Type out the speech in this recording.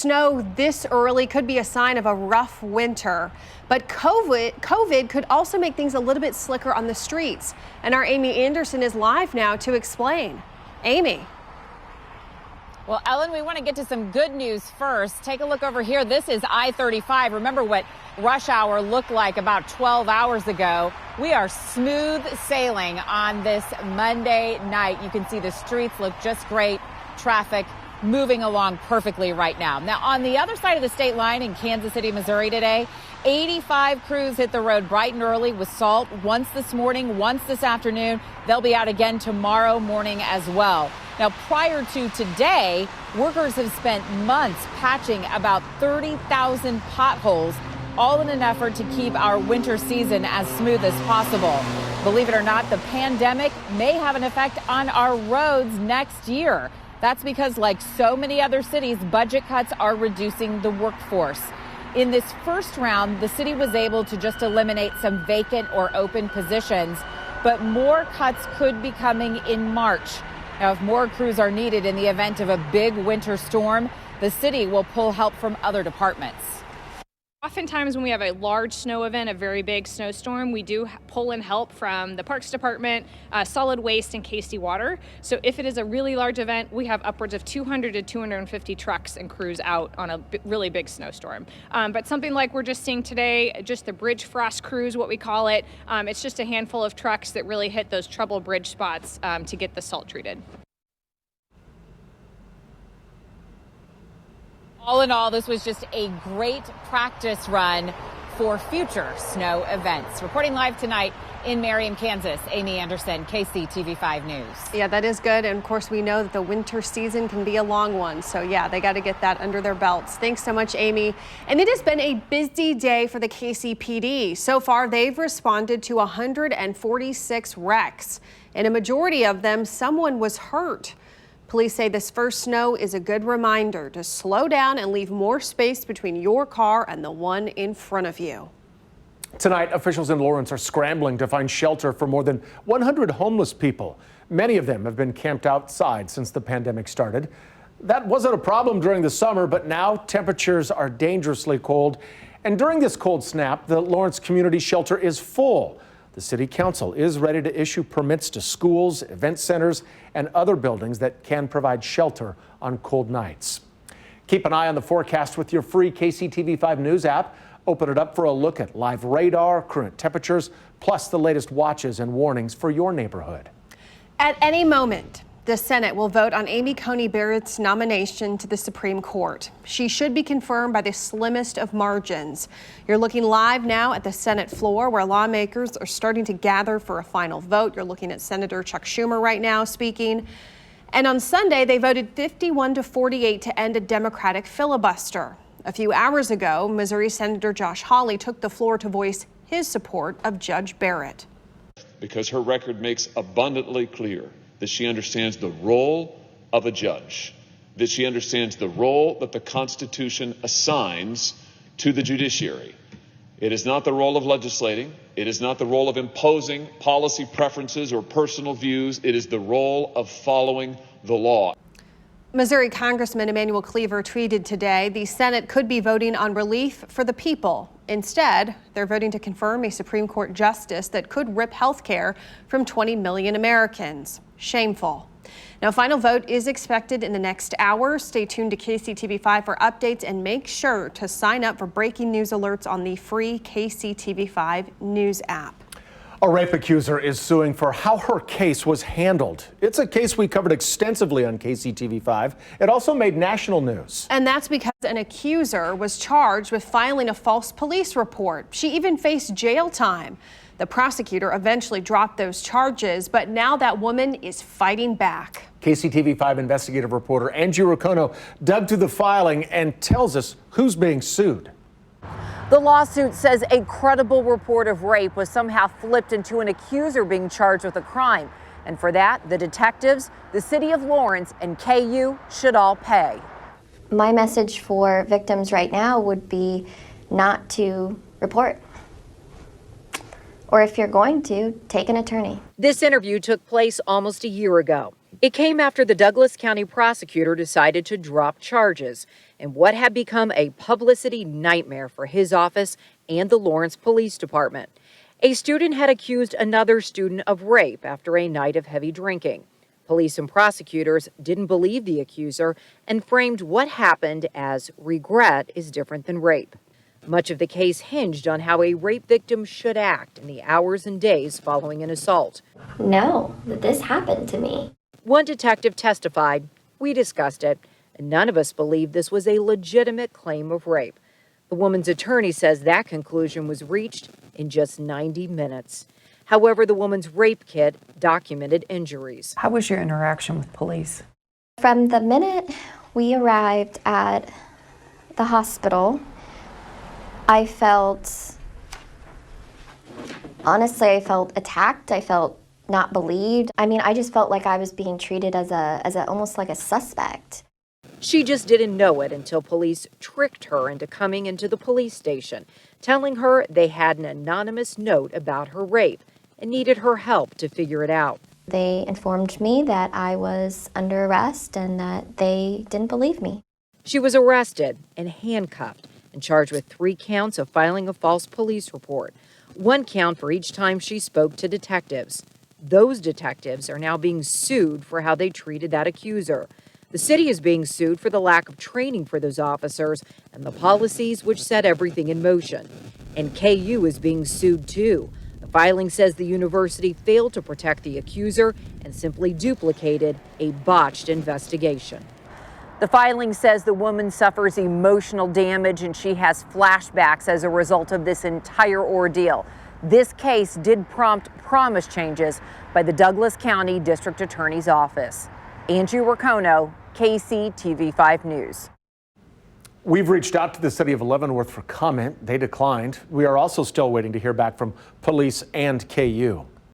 Snow this early could be a sign of a rough winter, but COVID could also make things a little bit slicker on the streets. And our Amy Anderson is live now to explain. Amy. Well, Ellen, we want to get to some good news first. Take a look over here. This is I-35. Remember what rush hour looked like about 12 hours ago. We are smooth sailing on this Monday night. You can see the streets look just great. Traffic moving along perfectly right now. Now, on the other side of the state line in Kansas City, Missouri today, 85 crews hit the road bright and early with salt. Once this morning, once this afternoon. They'll be out again tomorrow morning as well. Now, prior to today, workers have spent months patching about 30,000 potholes, all in an effort to keep our winter season as smooth as possible. Believe it or not, the pandemic may have an effect on our roads next year. That's because, like so many other cities, budget cuts are reducing the workforce. In this first round, the city was able to just eliminate some vacant or open positions, but more cuts could be coming in March. Now, if more crews are needed in the event of a big winter storm, the city will pull help from other departments. Oftentimes when we have a large snow event, a very big snowstorm, we do pull in help from the Parks Department, Solid Waste, and KC Water. So if it is a really large event, we have upwards of 200 to 250 trucks and crews out on a really big snowstorm. But something like we're just seeing today, just the bridge frost crews, what we call it, it's just a handful of trucks that really hit those trouble bridge spots to get the salt treated. All in all, this was just a great practice run for future snow events. Reporting live tonight in Merriam, Kansas, Amy Anderson, KCTV5 News. Yeah, that is good. And of course, we know that the winter season can be a long one. So yeah, they got to get that under their belts. Thanks so much, Amy. And it has been a busy day for the KCPD. So far, they've responded to 146 wrecks. In a majority of them, someone was hurt. Police say this first snow is a good reminder to slow down and leave more space between your car and the one in front of you. Tonight, officials in Lawrence are scrambling to find shelter for more than 100 homeless people. Many of them have been camped outside since the pandemic started. That wasn't a problem during the summer, but now temperatures are dangerously cold. And during this cold snap, the Lawrence Community Shelter is full. The City Council is ready to issue permits to schools, event centers, and other buildings that can provide shelter on cold nights. Keep an eye on the forecast with your free KCTV5 News app. Open it up for a look at live radar, current temperatures, plus the latest watches and warnings for your neighborhood. At any moment, the Senate will vote on Amy Coney Barrett's nomination to the Supreme Court. She should be confirmed by the slimmest of margins. You're looking live now at the Senate floor where lawmakers are starting to gather for a final vote. You're looking at Senator Chuck Schumer right now speaking. And on Sunday, they voted 51-48 to end a Democratic filibuster. A few hours ago, Missouri Senator Josh Hawley took the floor to voice his support of Judge Barrett. Because her record makes abundantly clear that she understands the role of a judge, that she understands the role that the Constitution assigns to the judiciary. It is not the role of legislating. It is not the role of imposing policy preferences or personal views. It is the role of following the law. Missouri Congressman Emanuel Cleaver tweeted today the Senate could be voting on relief for the people. Instead, they're voting to confirm a Supreme Court justice that could rip health care from 20 million Americans. Shameful. Now, final vote is expected in the next hour. Stay tuned to KCTV5 for updates and make sure to sign up for breaking news alerts on the free KCTV5 News app. A rape accuser is suing for how her case was handled. It's a case we covered extensively on KCTV5. It also made national news. And that's because an accuser was charged with filing a false police report. She even faced jail time. The prosecutor eventually dropped those charges, but now that woman is fighting back. KCTV5 investigative reporter Angie Roccono dug through the filing and tells us who's being sued. The lawsuit says a credible report of rape was somehow flipped into an accuser being charged with a crime. And for that, the detectives, the city of Lawrence, and KU should all pay. My message for victims right now would be not to report. Or if you're going to, take an attorney. This interview took place almost a year ago. It came after the Douglas County prosecutor decided to drop charges. in what had become a publicity nightmare for his office and the Lawrence Police Department. A student had accused another student of rape after a night of heavy drinking. Police and prosecutors didn't believe the accuser and framed what happened as regret is different than rape. Much of the case hinged on how a rape victim should act in the hours and days following an assault. No, that this happened to me. One detective testified, "We discussed it, and none of us believed this was a legitimate claim of rape." The woman's attorney says that conclusion was reached in just 90 minutes. However, the woman's rape kit documented injuries. How was your interaction with police? From the minute we arrived at the hospital, I felt, honestly, I felt attacked. I felt not believed. I mean, I just felt like I was being treated as almost like a suspect. She just didn't know it until police tricked her into coming into the police station, telling her they had an anonymous note about her rape and needed her help to figure it out. They informed me that I was under arrest and that they didn't believe me. She was arrested and handcuffed and charged with 3 counts of filing a false police report, 1 count for each time she spoke to detectives. Those detectives are now being sued for how they treated that accuser. The city is being sued for the lack of training for those officers and the policies which set everything in motion. And KU is being sued too. The filing says the university failed to protect the accuser and simply duplicated a botched investigation. The filing says the woman suffers emotional damage and she has flashbacks as a result of this entire ordeal. This case did prompt promise changes by the Douglas County District Attorney's Office. Angie Racono, KCTV5 News. We've reached out to the city of Leavenworth for comment. They declined. We are also still waiting to hear back from police and KU.